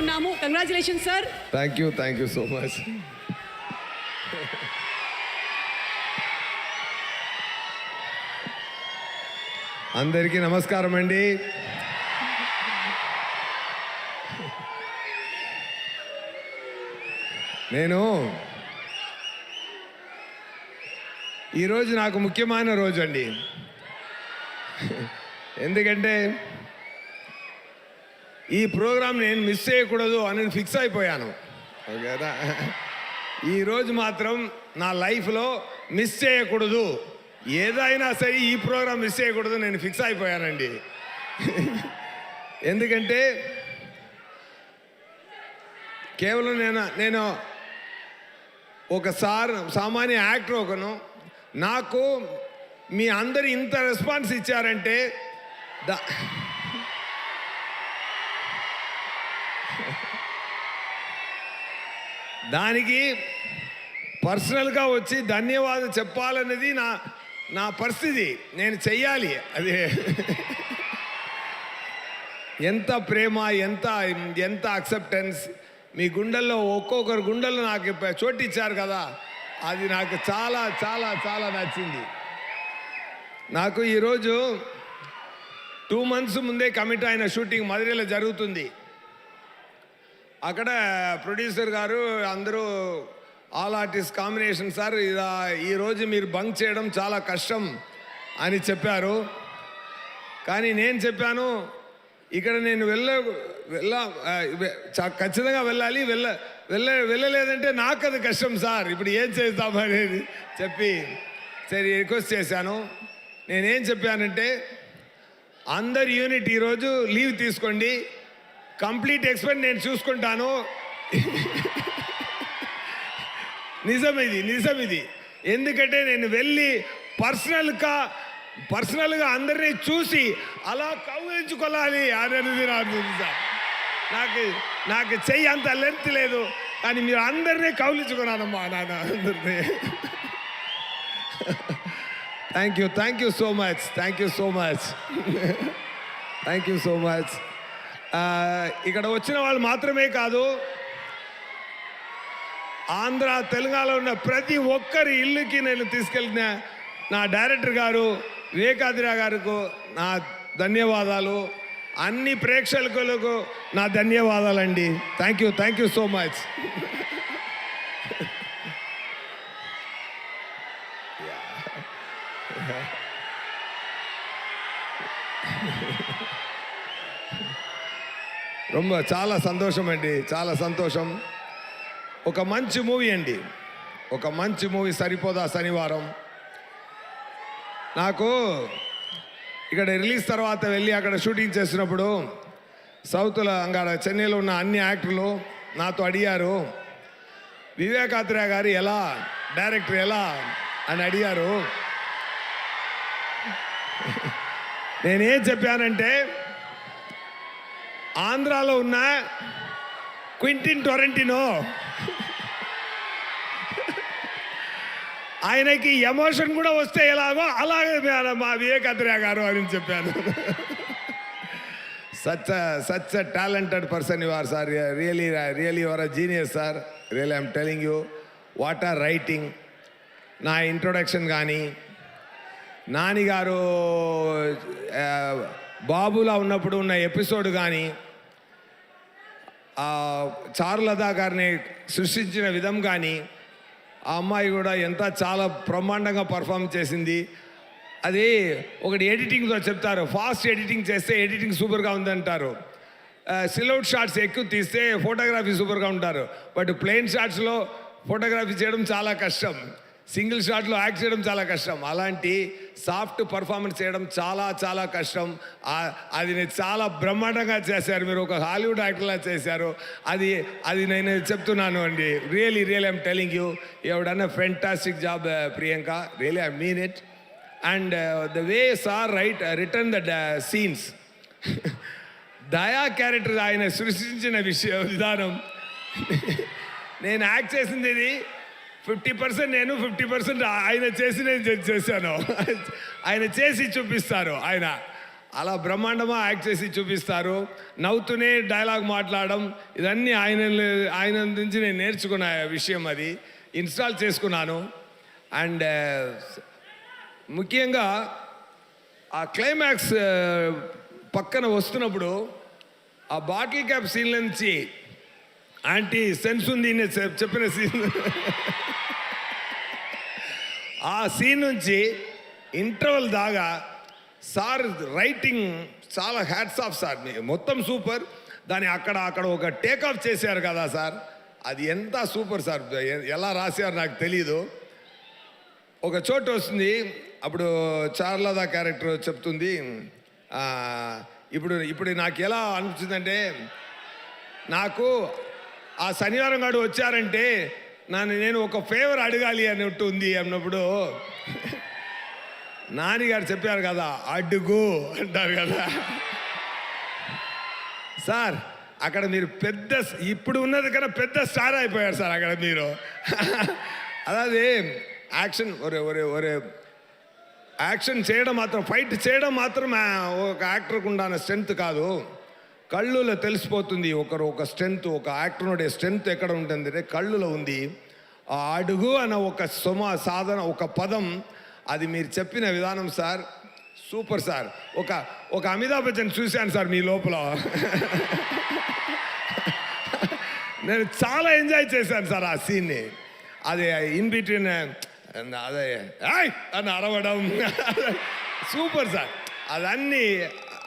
కోరుతున్నాము. Congratulation sir. Thank you so much. అందరికీ నమస్కారం అండి. నేను ఈరోజు నాకు ముఖ్యమైన రోజు అండి. ఎందుకంటే ఈ ప్రోగ్రాం నేను మిస్ చేయకూడదు అని ఫిక్స్ అయిపోయాను. ఓకేనా? ఈరోజు మాత్రం నా లైఫ్లో మిస్ చేయకూడదు, ఏదైనా సరే ఈ ప్రోగ్రాం మిస్ చేయకూడదు నేను ఫిక్స్ అయిపోయానండి. ఎందుకంటే కేవలం నేను ఒక సామాన్య యాక్టర్ ఒకను, నాకు మీ అందరు ఇంత రెస్పాన్స్ ఇచ్చారంటే దానికి పర్సనల్గా వచ్చి ధన్యవాదాలు చెప్పాలనేది నా పరిస్థితి. నేను చెయ్యాలి. అది ఎంత ప్రేమ, ఎంత అక్సెప్టెన్స్ మీ గుండెల్లో, ఒక్కొక్కరు గుండెల్లో నాకు చోటు ఇచ్చారు కదా, అది నాకు చాలా చాలా చాలా నచ్చింది. నాకు ఈరోజు 2 months ముందే కమిట్ అయిన షూటింగ్ మధురైలో జరుగుతుంది. అక్కడ ప్రొడ్యూసర్ గారు అందరూ ఆల్ ఆర్టిస్ట్ కాంబినేషన్ సార్, ఈరోజు మీరు బంక్ చేయడం చాలా కష్టం అని చెప్పారు. కానీ నేను చెప్పాను, ఇక్కడ నేను ఖచ్చితంగా వెళ్ళాలి, వెళ్ళలేదంటే నాకు అది కష్టం సార్, ఇప్పుడు ఏం చేద్దామనేది చెప్పి సరే రిక్వెస్ట్ చేశాను. నేనేం చెప్పానంటే, అందరు యూనిట్ ఈరోజు లీవ్ తీసుకోండి, కంప్లీట్ ఎక్స్పెన్స్ నేను చూసుకుంటాను. నిజం ఇది. ఎందుకంటే నేను వెళ్ళి పర్సనల్గా అందరినీ చూసి అలా కౌగిలించుకోవాలి అనేది నాకు చెయ్యి అంత లెంత్ లేదు, కానీ మీరు అందరినీ కౌగిలించుకున్నానమ్మా నాన్న అందరినీ. Thank you so much. ఇక్కడ వచ్చిన వాళ్ళు మాత్రమే కాదు, ఆంధ్ర తెలంగాణలో ఉన్న ప్రతి ఒక్కరి ఇల్లుకి నేను తీసుకెళ్ళిన నా డైరెక్టర్ గారు వివేకాద్రి గారికి నా ధన్యవాదాలు, అన్ని ప్రేక్షకులకు నా ధన్యవాదాలండి. Thank you so much. చాలా సంతోషం అండి, చాలా సంతోషం. ఒక మంచి మూవీ సరిపోదా శనివారం. నాకు ఇక్కడ రిలీజ్ తర్వాత వెళ్ళి అక్కడ షూటింగ్ చేసినప్పుడు సౌత్లో అక్కడ చెన్నైలో ఉన్న అన్ని యాక్టర్లు నాతో అడిగారు, వివేకాద్రి గారు ఎలా, డైరెక్టర్ ఎలా అని అడిగారు. నేనేం చెప్పానంటే, ఆంధ్రాలో ఉన్న క్వింటిన్ టొరంటినో ఆయనకి ఎమోషన్ కూడా వస్తే ఎలాగో అలాగే మా వివేకాద్రి గారు అని చెప్పాను. Such a talented person you are sir, really you are a genius sir, really I'm telling you. What are writing. నా ఇంట్రొడక్షన్ కానీ, నాని గారు బాబులా ఉన్నప్పుడు ఉన్న ఎపిసోడ్ కానీ, చారులతా గారిని సృష్టించిన విధం కానీ, ఆ అమ్మాయి కూడా చాలా బ్రహ్మాండంగా పర్ఫామ్ చేసింది. అది ఒకటి ఎడిటింగ్తో చెప్తారు, ఫాస్ట్ ఎడిటింగ్ చేస్తే ఎడిటింగ్ సూపర్గా ఉందంటారు, సిల్అవుట్ షాట్స్ ఎక్కువ తీస్తే ఫోటోగ్రఫీ సూపర్గా ఉంటారు. బట్ ప్లెయిన్ షాట్స్లో ఫోటోగ్రఫీ చేయడం చాలా కష్టం, సింగిల్ షాట్లో యాక్ట్ చేయడం చాలా కష్టం. అలాంటి సాఫ్ట్ పర్ఫార్మెన్స్ చేయడం చాలా చాలా కష్టం. అది చాలా బ్రహ్మాండంగా చేశారు మీరు, ఒక హాలీవుడ్ యాక్టర్లా చేశారు. అది నేను చెప్తున్నాను అండి. Really I'm telling you done a fantastic job Priyanka, really I mean it. And the way sir return the scenes, దయా క్యారెక్టర్ ఆయన సృష్టించిన విధానం, నేను యాక్ట్ చేసింది ఇది 50% నేను, 50% ఆయన చేసి నేను చేశాను. ఆయన చేసి చూపిస్తారు. అలా బ్రహ్మాండமாக యాక్ట్ చేసి చూపిస్తారు. నవ్వుతూనే డైలాగ్ మాట్లాడడం, ఇదన్నీ ఆయన నుంచి నేను నేర్చుకున్న విషయం, అది ఇన్స్టాల్ చేసుకున్నాను. అండ్ ముఖ్యంగా ఆ క్లైమాక్స్ పక్కన వస్తున్నప్పుడు ఆ బాటిల్ క్యాప్ సీన్ నుంచి ఆంటీ సెన్స్ ఉంది చెప్పిన సీన్, ఆ సీన్ నుంచి ఇంటర్వెల్ దాకా సార్ రైటింగ్ చాలా హ్యాట్స్ ఆఫ్ సార్, మొత్తం సూపర్. దాన్ని అక్కడ ఒక టేక్ ఆఫ్ చేశారు కదా సార్, అది ఎంత సూపర్ సార్. ఎలా రాశారు నాకు తెలీదు. ఒక చోటు వస్తుంది, అప్పుడు చార్లదా క్యారెక్టర్ చెప్తుంది, ఇప్పుడు నాకు ఎలా అనిపించిందంటే, నాకు ఆ శనివారం నాడు వచ్చారంటే నేను ఒక ఫేవర్ అడగాలి అన్నట్టు ఉంది అన్నప్పుడు నానిగారు చెప్పారు కదా, అడుగు అంటారు కదా సార్. అక్కడ మీరు ఇప్పుడు ఉన్నది కన్నా పెద్ద స్టార్ అయిపోయారు సార్ అక్కడ మీరు. అలాగే యాక్షన్ ఒరే యాక్షన్ చేయడం మాత్రం, ఫైట్ చేయడం మాత్రం ఒక యాక్టర్కు ఉండాలన్న స్ట్రెంత్ కాదు, కళ్ళులో తెలిసిపోతుంది ఒక స్ట్రెంత్, ఒక యాక్టర్ స్ట్రెంత్ ఎక్కడ ఉంటుందంటే కళ్ళులో ఉంది. ఆ అడుగు అన్న ఒక సాధన, ఒక పదం, అది మీరు చెప్పిన విధానం సార్ సూపర్ సార్. ఒక అమితాబ్ బచ్చన్ చూశాను సార్ మీ లోపల. నేను చాలా ఎంజాయ్ చేశాను సార్ ఆ సీన్ని. అది ఇన్ బిట్వీన్ అదే అని అరవడం సూపర్ సార్. అదన్నీ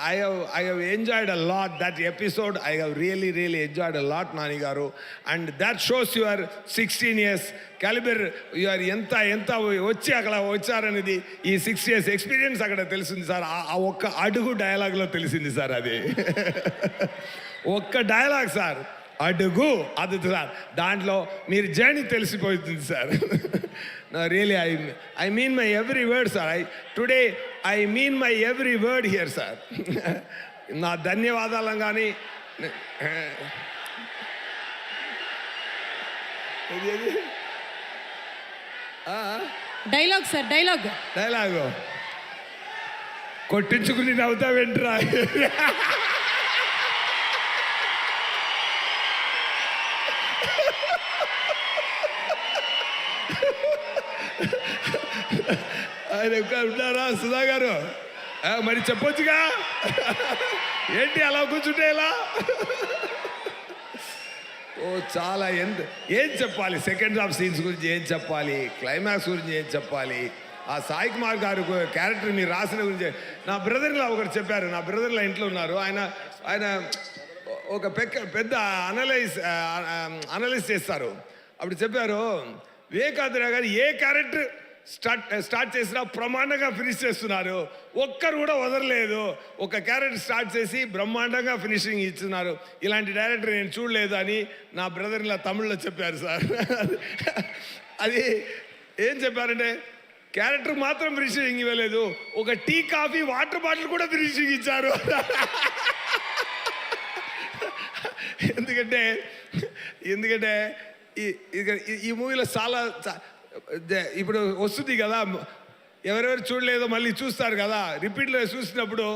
I have enjoyed a lot that episode. I have really enjoyed a lot, Nani garu, and that shows your 16 years caliber. You are ఎంత వచ్చి అక్కడ వచ్చారనేది ఈ 6 years ఎక్స్పీరియన్స్ అక్కడ తెలిసింది సార్. ఆ ఒక్క అడుగు డైలాగ్లో తెలిసింది సార్. అది ఒక్క డైలాగ్ సార్, అడుగు, అది సార్. దాంట్లో మీరు జర్నీ తెలిసిపోతుంది sir. Really I mean my every word sir. Today I mean my every word here sir. నా ధన్యవాదాలు. కానీ డైలాగ్ సార్, డైలాగు కొట్టించుకుని నవ్వుతావేంట్రా? ఆయన ఉన్నారా సుధా గారు? మరి చెప్పొచ్చుగా, ఏంటి అలా కూర్చుంటే ఎలా? చాలా ఏం చెప్పాలి, సెకండ్ హాఫ్ సీన్స్ గురించి ఏం చెప్పాలి, క్లైమాక్స్ గురించి ఏం చెప్పాలి, ఆ సాయి కుమార్ గారు క్యారెక్టర్ మీరు రాసిన గురించి. నా బ్రదర్లా ఒకరు చెప్పారు, నా బ్రదర్లా ఇంట్లో ఉన్నారు, ఆయన ఒక పెద్ద అనలైజ్ చేస్తారు. అప్పుడు చెప్పారు, వివేకాంధ్ర గారు ఏ క్యారెక్టర్ స్టార్ట్ చేసినా బ్రహ్మాండంగా ఫినిష్ చేస్తున్నారు, ఒక్కరు కూడా వదలలేదు. ఒక క్యారెక్టర్ స్టార్ట్ చేసి బ్రహ్మాండంగా ఫినిషింగ్ ఇస్తున్నారు, ఇలాంటి డైరెక్టర్ నేను చూడలేదు అని నా బ్రదర్ ఇలా తమిళ్లో చెప్పారు సార్. అది ఏం చెప్పారంటే, క్యారెక్టర్ మాత్రం ఫినిషింగ్ ఇవ్వలేదు, ఒక టీ కాఫీ వాటర్ బాటిల్ కూడా ఫినిషింగ్ ఇచ్చారు. ఎందుకంటే ఈ మూవీలో చాలా ఇప్పుడు వస్తుంది కదా, ఎవరెవరు చూడలేదో మళ్ళీ చూస్తారు కదా, రిపీట్లో చూసినప్పుడు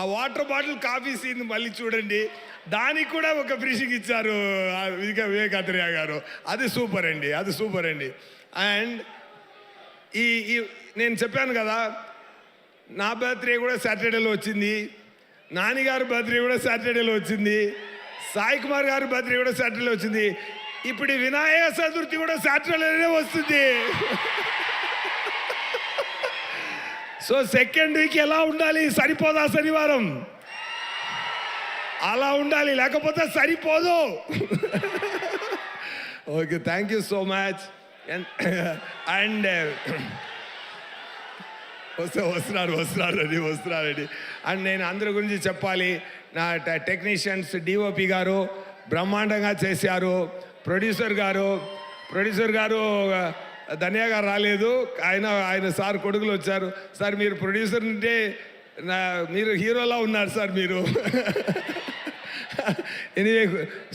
ఆ వాటర్ బాటిల్ కాఫీ సీన్ మళ్ళీ చూడండి, దానికి కూడా ఒక ఫినిషింగ్ ఇచ్చారు వివేకాత్రేయ గారు. అది సూపర్ అండి. అండ్ నేను చెప్పాను కదా, నా బర్త్డే కూడా సాటర్డేలో వచ్చింది, నానిగారు బర్త్డే కూడా సాటర్డేలో వచ్చింది, సాయి కుమార్ గారి బర్త్డే కూడా సాటర్డేలో వచ్చింది, ఇప్పుడు వినాయక చతుర్థి కూడా సాటర్డేనే వస్తుంది. సో సెకండ్ వీక్ ఎలా ఉండాలి? సరిపోదా శనివారం? అలా ఉండాలి, లేకపోతే సరిపోదు. Okay, thank you so much. And వస్తున్నారండి. అండ్ నేను అందరి గురించి చెప్పాలి. నా టెక్నీషియన్స్, డిఓపి గారు బ్రహ్మాండంగా చేశారు. ప్రొడ్యూసర్ గారు ధన్య గారు రాలేదు, ఆయన సార్ కొడుకులు వచ్చారు. సార్ మీరు ప్రొడ్యూసర్ అంటే మీరు హీరోలా ఉన్నారు సార్ మీరు. Anyway,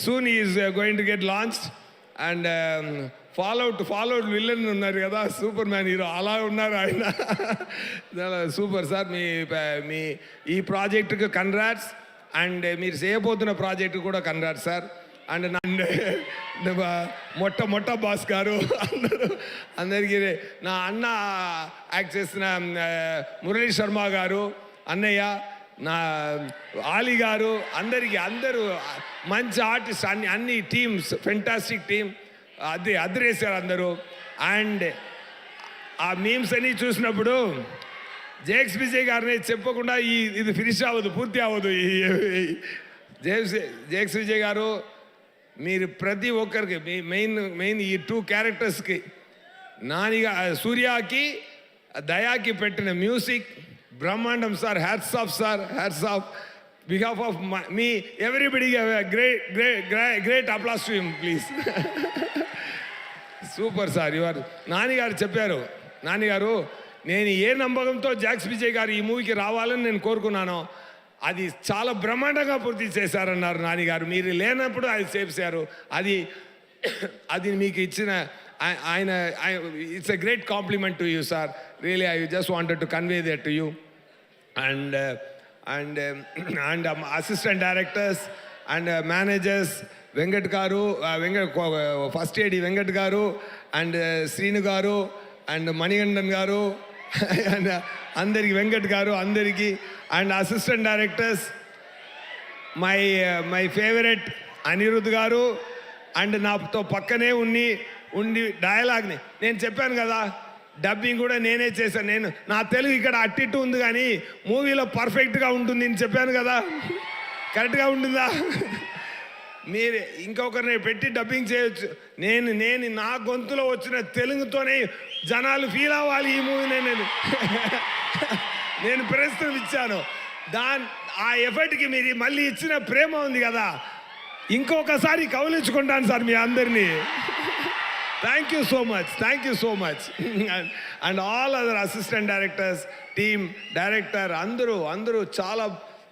soon is going to get launched. And ఫాలోవుడ్ విలన్ ఉన్నారు కదా, సూపర్ మ్యాన్ హీరో అలా ఉన్నారు ఆయన. Super sir. మీ ఈ ప్రాజెక్టుకు కంగ్రాట్స్, అండ్ మీరు చేయబోతున్న ప్రాజెక్టు కూడా కంగ్రాట్స్ సార్. అండ్ మొట్ట బాస్ గారు అందరికీ, నా అన్న యాక్ట్ చేసిన మురళీ శర్మ గారు, అన్నయ్య, నా ఆలీ గారు, అందరూ మంచి ఆర్టిస్ట్, అన్ని టీమ్స్, ఫెంటాస్టిక్ టీమ్, అదిరేశారు అందరూ. అండ్ ఆ మీమ్స్ అన్ని చూసినప్పుడు జేక్స్ విజయ్ గారిని చెప్పకుండా ఇది ఫినిష్ అవ్వదు, పూర్తి అవ్వదు. జేక్స్ విజయ్ గారు, మీరు ప్రతి ఒక్కరికి మీ మెయిన్ ఈ 2 క్యారెక్టర్స్కి, సూర్యకి దయాకి పెట్టిన మ్యూజిక్ బ్రహ్మాండం sir. Hats off sir, hats off. Behalf of me everybody great applause to him please. Super sir. నానిగారు చెప్పారు, నానిగారు నేను ఏ నమ్మకంతో జాక్స్ విజయ్ గారు ఈ మూవీకి రావాలని నేను కోరుకున్నానో అది చాలా బ్రహ్మాండంగా పూర్తి చేశారన్నారు నానిగారు. మీరు లేనప్పుడు అది చేశారు. అది మీకు ఇచ్చిన ఆయన it's a great compliment to you sir. Really I just wanted to convey that to you. And assistant directors and managers Venkat గారు, ఫస్ట్ ఏడి వెంకట్ గారు, అండ్ శ్రీను గారు, అండ్ మణికంఠన్ గారు, అండ్ అందరికి, వెంకట్ గారు అందరికీ, and assistant directors my favourite Anirudh గారు, and నాతో పక్కనే ఉండి డైలాగ్ని నేను చెప్పాను కదా, డబ్బింగ్ కూడా నేనే చేశాను. నా తెలుగు ఇక్కడ అట్టిట్టు ఉంది కానీ మూవీలో పర్ఫెక్ట్గా ఉంటుంది నేను చెప్పాను కదా, కరెక్ట్గా ఉంటుందా? మీరు ఇంకొకరిని పెట్టి డబ్బింగ్ చేయొచ్చు. నేను నా గొంతులో వచ్చిన తెలుగుతోనే జనాలు ఫీల్ అవ్వాలి ఈ మూవీని నేను ప్రస్తుతం ఇచ్చాను. ఆ ఎఫర్ట్కి మీరు మళ్ళీ ఇచ్చిన ప్రేమ ఉంది కదా, ఇంకొకసారి కౌలించుకుంటాను సార్ మీ అందరినీ. Thank you so much. And all other assistant directors, team, director అందరూ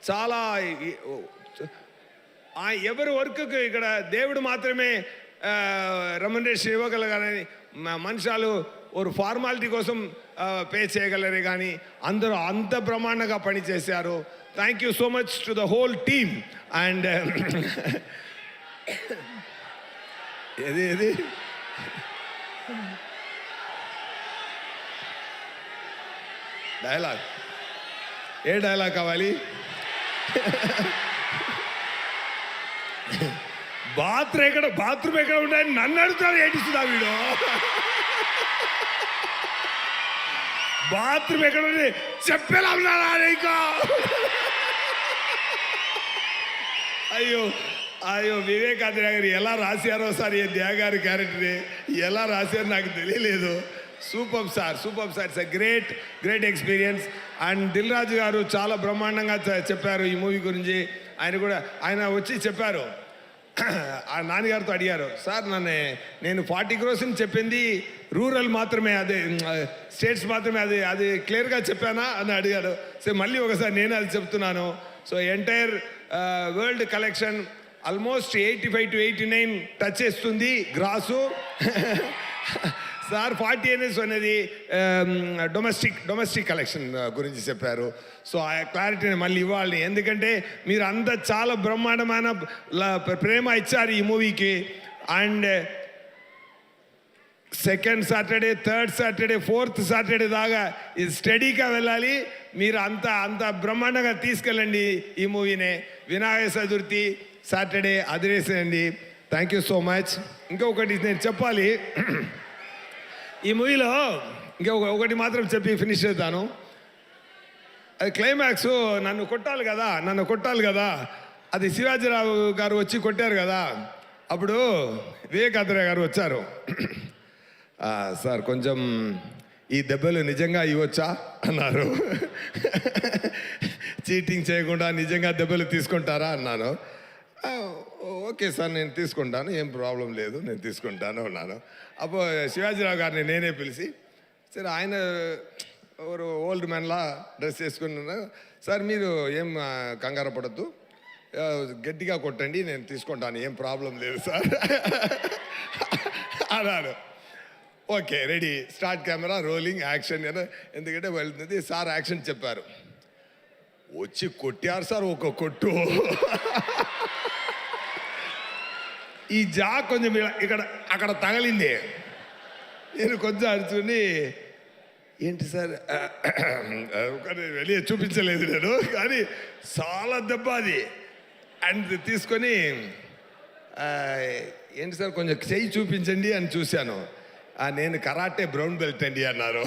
చాలా ఎవరి వర్క్కి ఇక్కడ దేవుడు మాత్రమే రెమ్యునరేషన్ ఇవ్వగలగాలని, మనుషులు ఒక ఫార్మాలిటీ కోసం పే చేయగలరే కానీ అందరూ అంత బ్రహ్మాండంగా పనిచేశారు. Thank you so much to the whole team. And ఏది డైలాగ్, ఏ డైలాగ్ కావాలి? బాత్రూమ్ ఎక్కడ ఉంటాయని నన్ను అడుగుతారు, ఏటిస్తుందా వీడు? బాత్రూమ్ ఎక్కడ ఉంది చెప్పేలా ఉన్నారా ఇంకా? అయ్యో వివేకాంద్ర గారు ఎలా రాశారో సార్, ఈ దేగారి క్యారెక్టర్ని ఎలా రాశారో నాకు తెలియలేదు. Super sir. It's a great experience. And Dil Raju garu చాలా బ్రహ్మాండంగా చెప్పారు ఈ మూవీ గురించి. ఆయన వచ్చి చెప్పారు, ఆ నాన్నగారితో అడిగారు, సార్ నేను 40 crores చెప్పింది రూరల్ మాత్రమే, అదే స్టేట్స్ మాత్రమే, అది క్లియర్గా చెప్పానా అని అడిగారు. సో మళ్ళీ ఒకసారి నేను అది చెప్తున్నాను. So entire world collection almost 85 to 89 touch చేస్తుంది గ్రాసు. సార్ 40 అనేది డొమెస్టిక్ కలెక్షన్ గురించి చెప్పారు. సో ఆ క్లారిటీని మళ్ళీ ఇవ్వాలి, ఎందుకంటే మీరు అంతా చాలా బ్రహ్మాండమైన ప్రేమ ఇచ్చారు ఈ మూవీకి. And second Saturday, third Saturday, fourth Saturday దాకా ఇది స్టడీగా వెళ్ళాలి. మీరు అంత బ్రహ్మాండంగా తీసుకెళ్ళండి ఈ మూవీని. వినాయక చతుర్థి సాటర్డే అదిరేసేయండి. Thank you so much. ఇంకొకటి నేను చెప్పాలి, ఈ మూవీలో ఒకటి మాత్రం చెప్పి ఫినిష్ చేద్దాను. అది క్లైమాక్స్, నన్ను కొట్టాలి కదా, అది శివాజీరావు గారు వచ్చి కొట్టారు కదా, అప్పుడు వివేకాంద్ర గారు వచ్చారు. సార్ కొంచెం ఈ దెబ్బలు నిజంగా ఇవ్వచ్చా అన్నారు. చీటింగ్ చేయకుండా నిజంగా దెబ్బలు తీసుకుంటారా అన్నాను. ఓకే సార్ నేను తీసుకుంటాను, ఏం ప్రాబ్లం లేదు, నేను తీసుకుంటాను అన్నాను. అప్పుడు శివాజీరావు గారిని నేనే పిలిచి, సరే ఆయన ఎవరు ఓల్డ్ మ్యాన్లా డ్రెస్ వేసుకున్నాను, సార్ మీరు ఏం కంగారు పడద్దు, గట్టిగా కొట్టండి, నేను తీసుకుంటాను, ఏం ప్రాబ్లం లేదు సార్ అన్నాను. Okay ready start camera rolling action కదా, ఎందుకంటే వెళ్తుంది సార్ యాక్షన్ చెప్పారు. వచ్చి కొట్టారు సార్ ఒక కొట్టు. ఈ జా కొంచెం ఇక్కడ అక్కడ తగలింది. నేను కొంచెం అడుచుని ఏంటి సార్ వెళ్ళి చూపించలేదు నేను, కానీ చాలా దెబ్బ అది. అండ్ తీసుకొని ఏంటి సార్ కొంచెం చెయ్యి చూపించండి అని చూశాను. నేను కరాటే బ్రౌన్ బెల్ట్ అండి అన్నారు.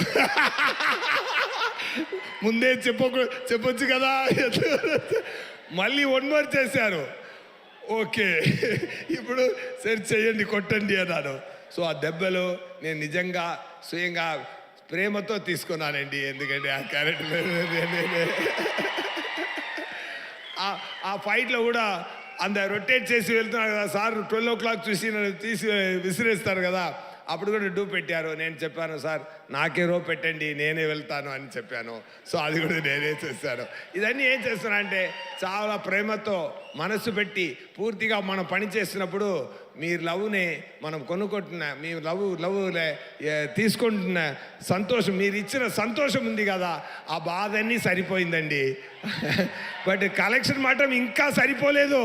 ముందే చెప్పొచ్చు కదా. మళ్ళీ 1 more చేశారు. ఓకే ఇప్పుడు సరే చెయ్యండి కొట్టండి అన్నాను. సో ఆ దెబ్బలు నేను నిజంగా స్వయంగా ప్రేమతో తీసుకున్నానండి, ఎందుకంటే ఆ క్యారెక్టర్ ఆ ఫైట్లో కూడా అంత రొటేట్ చేసి వెళ్తున్నారు కదా సార్. 12 o'clock చూసి నన్ను తీసి విసిరేస్తారు కదా, అప్పుడు కూడా డూ పెట్టారు. నేను చెప్పాను సార్ నాకే రో పెట్టండి నేనే వెళ్తాను అని చెప్పాను. సో అది కూడా నేనే చేశాను. ఇదన్నీ ఏం చేస్తున్నా అంటే చాలా ప్రేమతో మనసు పెట్టి పూర్తిగా మనం పని చేస్తున్నప్పుడు మీ లవ్ని మనం కొనుక్కుంటున్న మీ లవ్ తీసుకుంటున్న సంతోషం, మీరు ఇచ్చిన సంతోషం ఉంది కదా, ఆ బాధన్నీ సరిపోయిందండి. బట్ కలెక్షన్ మాత్రం ఇంకా సరిపోలేదు,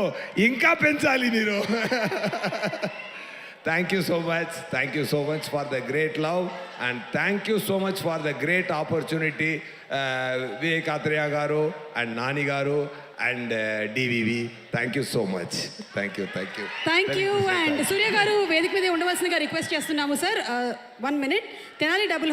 ఇంకా పెంచాలి మీరు. Thank you so much for the great love, and thank you so much for the great opportunity, Vivek Athreya garu and Nani garu and DVV. Thank you so much. Thank you. And Surya garu వేదిక మీద ఉండవలసిందిగా request చేస్తున్నాము sir. 1 minute. Tenali